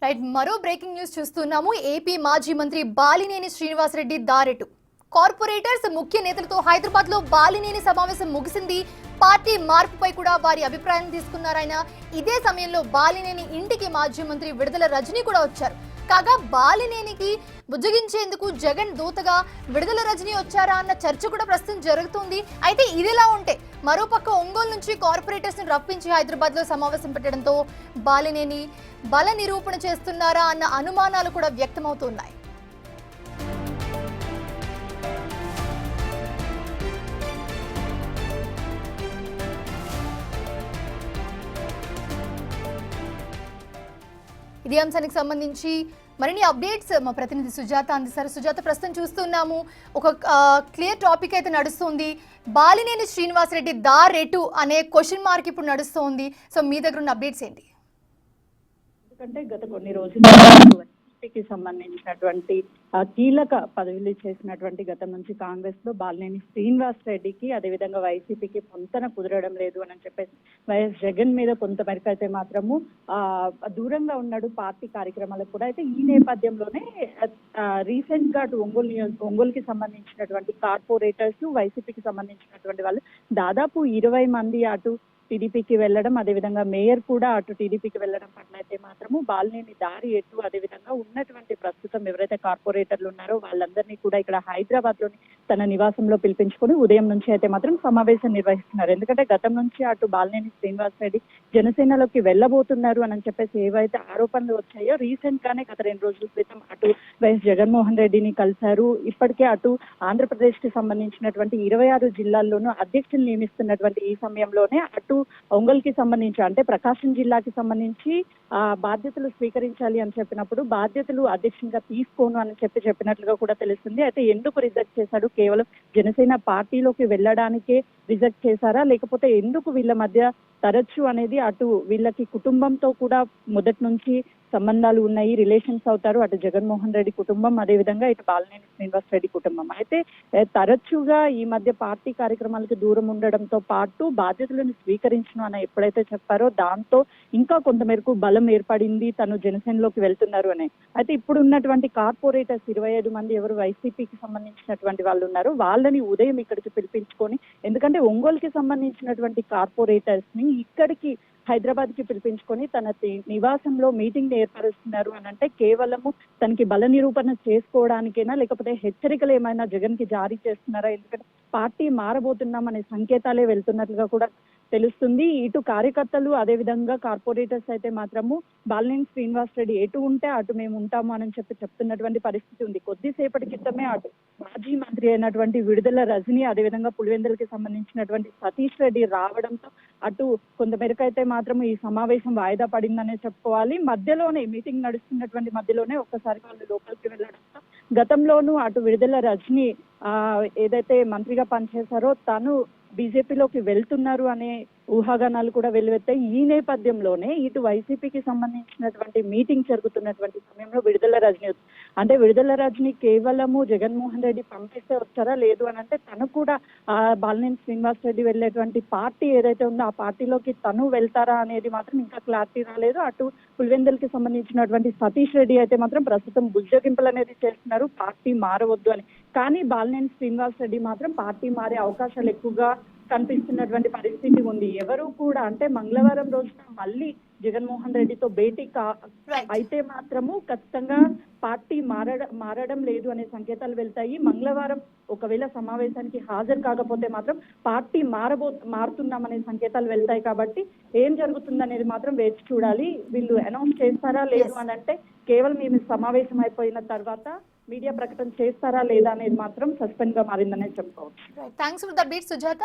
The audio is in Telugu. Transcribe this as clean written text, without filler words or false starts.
రైట్, మరో బ్రేకింగ్ న్యూస్ చూస్తున్నాము. ఏపీ మాజీ మంత్రి బాలినేని శ్రీనివాసరెడ్డి దారెటు. కార్పొరేటర్స్ ముఖ్య నేతలతో హైదరాబాద్ లో బాలినేని సమావేశం ముగిసింది. పార్టీ మార్పుపై కూడా వారి అభిప్రాయం తీసుకున్నారాయన. ఇదే సమయంలో బాలినేని ఇంటికి మాజీ మంత్రి విడుదల రజనీ కూడా వచ్చారు. కాగా బాలినేనికి బుజ్జగించేందుకు జగన్ దూతగా విడుదల రజనీ వచ్చారా అన్న చర్చ కూడా ప్రస్తుతం జరుగుతుంది. అయితే ఇదిలా ఉంటే మరోపక్క ఒంగోలు నుంచి కార్పొరేటర్స్ ని రప్పించి హైదరాబాద్ లో సమావేశం పెట్టడంతో బాలినేని బల నిరూపణ చేస్తున్నారా అన్న అనుమానాలు కూడా వ్యక్తమవుతున్నాయి. ఇదే అంశానికి సంబంధించి మరిన్ని అప్డేట్స్ మా ప్రతినిధి సుజాత అందిస్తారు. సుజాత, ప్రస్తుతం చూస్తున్నాము ఒక క్లియర్ టాపిక్ అయితే నడుస్తుంది. బాలినేని శ్రీనివాసరెడ్డి దారెటు అనే క్వశ్చన్ మార్క్ ఇప్పుడు నడుస్తోంది. సో మీ దగ్గర ఉన్న అప్డేట్స్ ఏంటి? ఎందుకంటే గత కొన్ని రోజులు కి సంబంధించినటువంటి కీలక పదవులు చేసినటువంటి గతం నుంచి కాంగ్రెస్ లో బాలినేని శ్రీనివాస్ రెడ్డికి అదేవిధంగా వైసీపీకి పొంతన కుదరడం లేదు అని చెప్పేసి వైఎస్ జగన్ మీద కొంత మేరకు అయితే మాత్రము దూరంగా ఉన్నాడు పార్టీ కార్యక్రమాలకు కూడా. అయితే ఈ నేపథ్యంలోనే రీసెంట్ గా అటు ఒంగోలుకి సంబంధించినటువంటి కార్పొరేటర్స్ వైసీపీకి సంబంధించినటువంటి వాళ్ళు దాదాపు 20 మంది అటు టీడీపీకి వెళ్ళడం, అదేవిధంగా మేయర్ కూడా అటు టీడీపీకి వెళ్ళడం పట్ల అయితే మాత్రము బాలినేని దారి ఎటు అదేవిధంగా ఉన్నటువంటి ప్రస్తుతం ఎవరైతే కార్పొరేటర్లు ఉన్నారో వాళ్ళందరినీ కూడా ఇక్కడ హైదరాబాద్ లోని తన నివాసంలో పిలిపించుకొని ఉదయం నుంచి అయితే మాత్రం సమావేశం నిర్వహిస్తున్నారు. ఎందుకంటే గతం నుంచి అటు బాలినేని శ్రీనివాస్ రెడ్డి జనసేనలోకి వెళ్ళబోతున్నారు అని చెప్పేసి ఏవైతే ఆరోపణలు వచ్చాయో రీసెంట్ గానే గత 2 రోజుల క్రితం అటు వైఎస్ జగన్మోహన్ రెడ్డిని కలిశారు. ఇప్పటికే అటు ఆంధ్రప్రదేశ్ కి సంబంధించినటువంటి 26 జిల్లాల్లోనూ అధ్యక్షులు నియమిస్తున్నటువంటి ఈ సమయంలోనే అటు ఒంగోలుకి సంబంధించి అంటే ప్రకాశం జిల్లాకి సంబంధించి బాధ్యతలు స్వీకరించాలి అని చెప్పినప్పుడు బాధ్యతలు అధ్యక్షునిగా తీసుకోను అని చెప్పినట్లుగా కూడా తెలుస్తుంది. అయితే ఎందుకు రిజెక్ట్ చేశాడు? కేవలం జనసేన పార్టీలోకి వెళ్ళడానికే రిజెక్ట్ చేశారా, లేకపోతే ఎందుకు వీళ్ళ మధ్య తరచు అనేది అటు వీళ్ళకి కుటుంబంతో కూడా మొదటి నుంచి సంబంధాలు ఉన్నాయి, రిలేషన్స్ అవుతారు, అటు జగన్మోహన్ రెడ్డి కుటుంబం అదేవిధంగా ఇటు బాలినేని శ్రీనివాస్ రెడ్డి కుటుంబం. అయితే తరచుగా ఈ మధ్య పార్టీ కార్యక్రమాలకు దూరం ఉండడంతో పాటు బాధ్యతలను స్వీకరించను అని ఎప్పుడైతే చెప్పారో దాంతో ఇంకా కొంతమేరకు బలం ఏర్పడింది, తను జనసేనలోకి వెళ్తున్నారు అని. అయితే ఇప్పుడు ఉన్నటువంటి కార్పొరేటర్స్ 25 మంది ఎవరు వైసీపీకి సంబంధించినటువంటి వాళ్ళు ఉన్నారు వాళ్ళని ఉదయం ఇక్కడికి పిలిపించుకొని, ఎందుకంటే ఒంగోలుకి సంబంధించినటువంటి కార్పొరేటర్స్ ని ఇక్కడికి హైదరాబాద్ కి పిలిపించుకొని తన నివాసంలో మీటింగ్ ఏర్పరుస్తున్నారు అని అంటే కేవలము తనకి బల నిరూపణ చేసుకోవడానికైనా లేకపోతే హెచ్చరికలు ఏమైనా జగన్ కి జారీ చేస్తున్నారా? ఎందుకంటే పార్టీ మారబోతున్నాం అనే సంకేతాలే వెళ్తున్నట్లుగా కూడా తెలుస్తుంది. ఇటు కార్యకర్తలు అదేవిధంగా కార్పొరేటర్స్ అయితే మాత్రము బాలినేని శ్రీనివాస్ రెడ్డి ఎటు ఉంటే అటు మేము ఉంటాము అని చెప్తున్నటువంటి పరిస్థితి ఉంది. కొద్దిసేపటి క్రితమే అటు మాజీ మంత్రి అయినటువంటి విడుదల రజనీ అదేవిధంగా పులివెందులకి సంబంధించినటువంటి సతీష్ రెడ్డి రావడంతో అటు కొంతమేరకు అయితే మాత్రం ఈ సమావేశం వాయిదా పడిందనే చెప్పుకోవాలి. మధ్యలోనే మీటింగ్ నడుస్తున్నటువంటి మధ్యలోనే ఒక్కసారి వాళ్ళు లోపలికి వెళ్ళడంతో గతంలోనూ అటు విడుదల రజనీ ఏదైతే మంత్రిగా పనిచేశారో తను బీజేపీలోకి వెళ్తున్నారు అనే ఊహాగానాలు కూడా వెలువెత్తాయి. ఈ నేపథ్యంలోనే ఇటు వైసీపీకి సంబంధించినటువంటి మీటింగ్ జరుగుతున్నటువంటి సమయంలో విడుదల రజనీ కేవలము జగన్మోహన్ రెడ్డి పంపిస్తే వచ్చారా, లేదు అని అంటే తను కూడా బాలినేని శ్రీనివాస్ రెడ్డి వెళ్ళేటువంటి పార్టీ ఏదైతే ఉందో ఆ పార్టీలోకి తను వెళ్తారా అనేది మాత్రం ఇంకా క్లారిటీ రాలేదు. అటు పులివెందులకి సంబంధించినటువంటి సతీష్ రెడ్డి అయితే మాత్రం ప్రస్తుతం బుజ్జగింపులు అనేది చేస్తున్నారు పార్టీ మారవద్దు అని. కానీ బాలినేని శ్రీనివాస్ రెడ్డి మాత్రం పార్టీ మారే అవకాశాలు ఎక్కువగా కనిపిస్తున్నటువంటి పరిస్థితి ఉంది. ఎవరు కూడా అంటే మంగళవారం రోజున మళ్ళీ జగన్మోహన్ రెడ్డితో భేటీ అయితే మాత్రము ఖచ్చితంగా పార్టీ మారడం లేదు అనే సంకేతాలు వెళ్తాయి. మంగళవారం ఒకవేళ సమావేశానికి హాజరు కాకపోతే మాత్రం పార్టీ మారుతున్నామనే సంకేతాలు వెళ్తాయి. కాబట్టి ఏం జరుగుతుందనేది మాత్రం వేచి చూడాలి. వీళ్ళు అనౌన్స్ చేస్తారా లేదు అని అంటే కేవలం ఈ సమావేశం అయిపోయిన తర్వాత మీడియా ప్రకటన చేస్తారా లేదా అనేది మాత్రం సస్పెండ్ గా మారిందనే చెప్పుకోవచ్చు. Thanks for the update Sujatha.